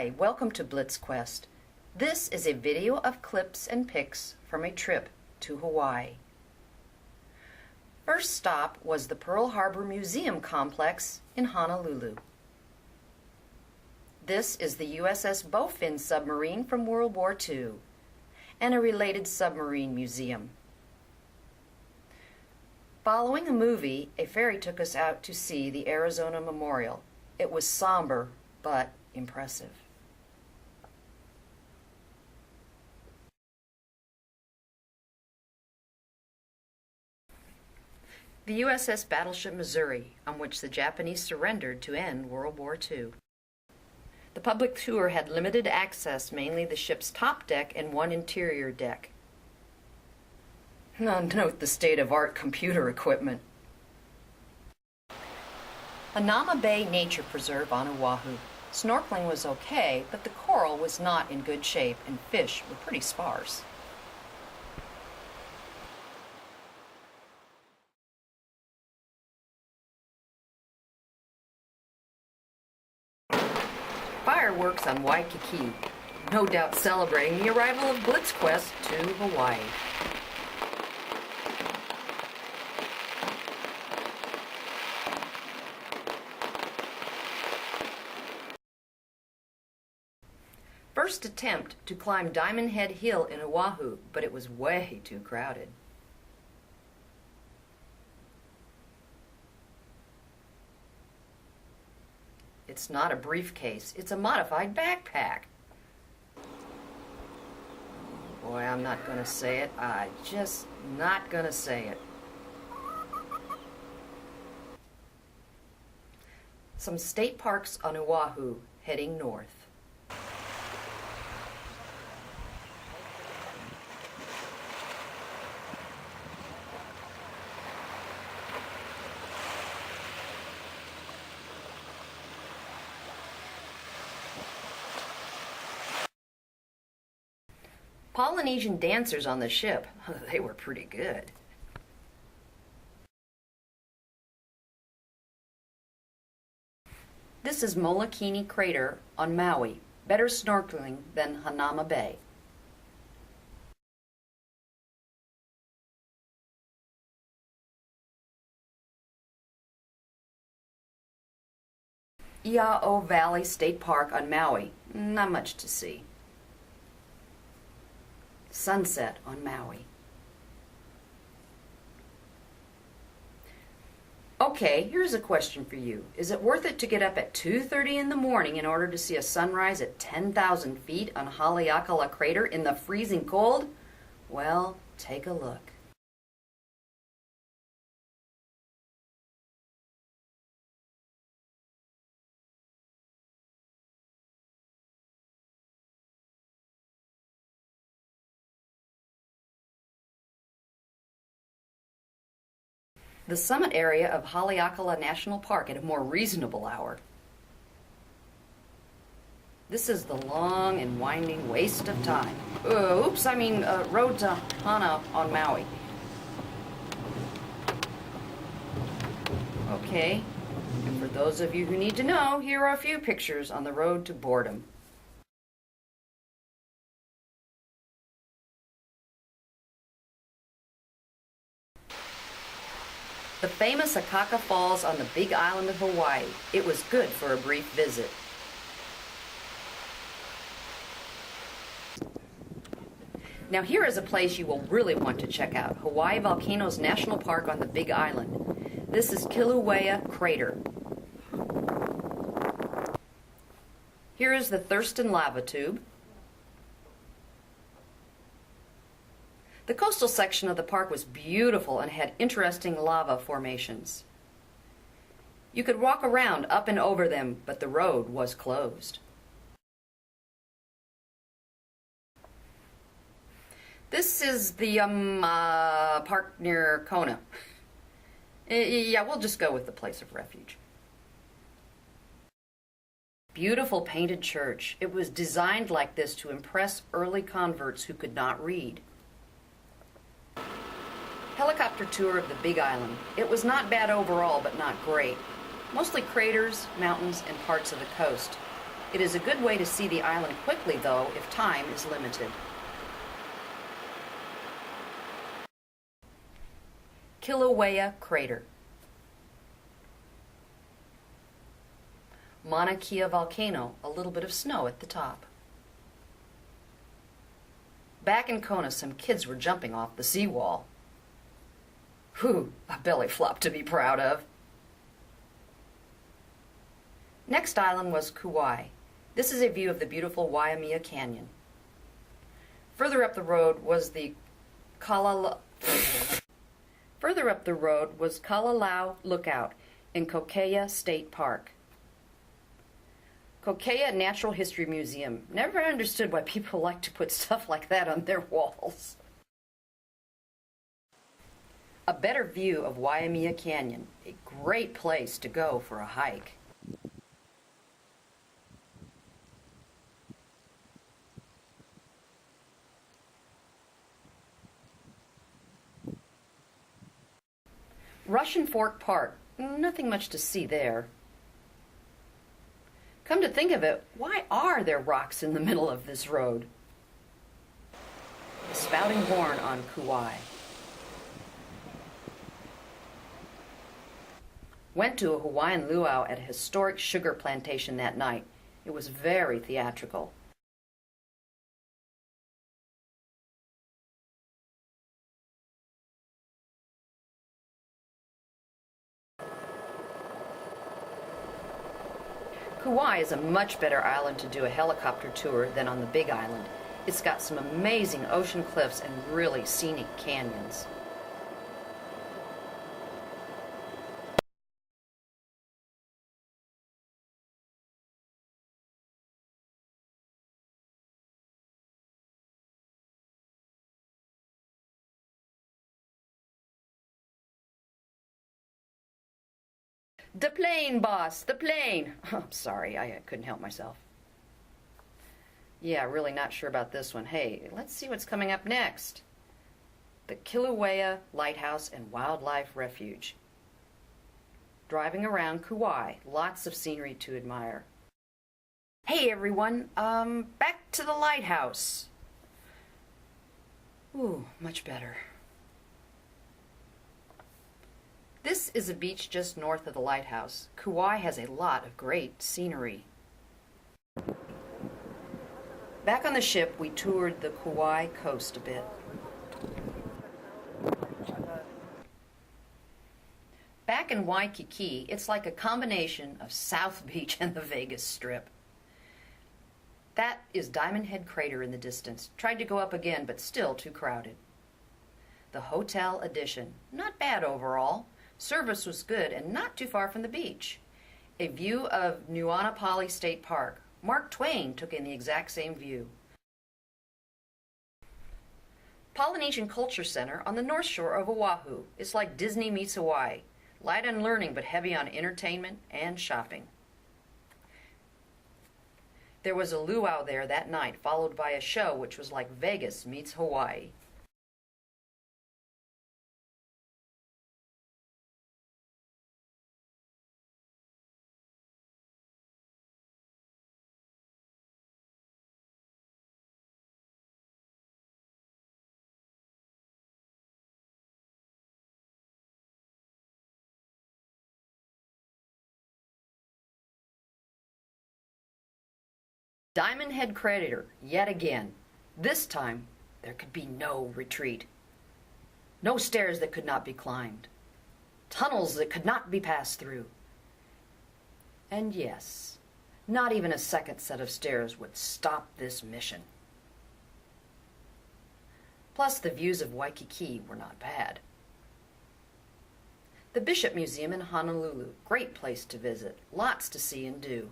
Hi, welcome to Blitz Quest. This is a video of clips and pics from a trip to Hawaii. First stop was the Pearl Harbor Museum Complex in Honolulu. This is the USS Bowfin submarine from World War II and a related submarine museum. Following a movie, a ferry took us out to see the Arizona Memorial. It was somber, but impressive. The USS Battleship Missouri, on which the Japanese surrendered to end World War II. The public tour had limited access, mainly the ship's top deck and one interior deck. Note the state-of-art computer equipment. Hanauma Bay Nature Preserve on Oahu. Snorkeling was okay, but the coral was not in good shape and fish were pretty sparse. Fireworks on Waikiki, no doubt celebrating the arrival of Blitz Quest to Hawaii. First attempt to climb Diamond Head Hill in Oahu, but it was way too crowded. It's not a briefcase, it's a modified backpack. Boy, I'm not gonna say it. I'm just not gonna say it. Some state parks on Oahu, heading north. Polynesian dancers on the ship, they were pretty good. This is Molokini Crater on Maui, better snorkeling than Hanauma Bay. Ia'o Valley State Park on Maui, not much to see. Sunset on Maui. Okay, here's a question for you. Is it worth it to get up at 2:30 in the morning in order to see a sunrise at 10,000 feet on Haleakala Crater in the freezing cold? Well, take a look. The summit area of Haleakala National Park at a more reasonable hour. This is the long and winding waste of time. Road to Hana on Maui. Okay, and for those of you who need to know, here are a few pictures on the road to boredom. The famous Akaka Falls on the Big Island of Hawaii. It was good for a brief visit. Now here is a place you will really want to check out, Hawaii Volcanoes National Park on the Big Island. This is Kilauea Crater. Here is the Thurston Lava Tube. The coastal section of the park was beautiful and had interesting lava formations. You could walk around up and over them, but the road was closed. This is the park near Kona. Yeah, we'll just go with the place of refuge. Beautiful painted church. It was designed like this to impress early converts who could not read. Helicopter tour of the Big Island. It was not bad overall, but not great. Mostly craters, mountains, and parts of the coast. It is a good way to see the island quickly, though, if time is limited. Kilauea Crater. Mauna Kea volcano, a little bit of snow at the top. Back in Kona, some kids were jumping off the seawall. Whew, a belly flop to be proud of. Next island was Kauai. This is a view of the beautiful Waimea Canyon. Further up the road was Kalalau Lookout in Kokea State Park. Kokea Natural History Museum. Never understood why people like to put stuff like that on their walls. A better view of Waimea Canyon. A great place to go for a hike. Russian Fork Park. Nothing much to see there. Come to think of it, why are there rocks in the middle of this road? The spouting horn on Kauai. Went to a Hawaiian luau at a historic sugar plantation that night. It was very theatrical. Kauai is a much better island to do a helicopter tour than on the Big Island. It's got some amazing ocean cliffs and really scenic canyons. The plane, boss, the plane. Oh, sorry, I couldn't help myself. Yeah, really not sure about this one. Hey, let's see what's coming up next. The Kilauea Lighthouse and Wildlife Refuge. Driving around Kauai, lots of scenery to admire. Hey everyone, back to the lighthouse. Ooh, much better. This is a beach just north of the lighthouse. Kauai has a lot of great scenery. Back on the ship, we toured the Kauai coast a bit. Back in Waikiki, it's like a combination of South Beach and the Vegas Strip. That is Diamond Head Crater in the distance. Tried to go up again, but still too crowded. The Hotel Edition. Not bad overall. Service was good and not too far from the beach. A view of Nuanapali State Park. Mark Twain took in the exact same view. Polynesian Culture Center on the north shore of Oahu. It's like Disney meets Hawaii. Light on learning but heavy on entertainment and shopping. There was a luau there that night, followed by a show which was like Vegas meets Hawaii. Diamond Head Crater, yet again. This time, there could be no retreat. No stairs that could not be climbed. Tunnels that could not be passed through. And yes, not even a second set of stairs would stop this mission. Plus, the views of Waikiki were not bad. The Bishop Museum in Honolulu, great place to visit, lots to see and do.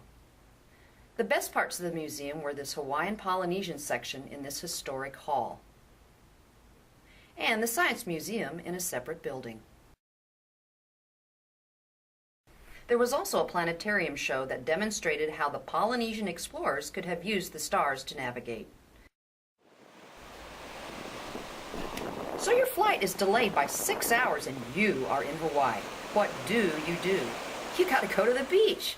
The best parts of the museum were this Hawaiian Polynesian section in this historic hall, and the Science Museum in a separate building. There was also a planetarium show that demonstrated how the Polynesian explorers could have used the stars to navigate. So your flight is delayed by 6 hours and you are in Hawaii. What do? You gotta go to the beach.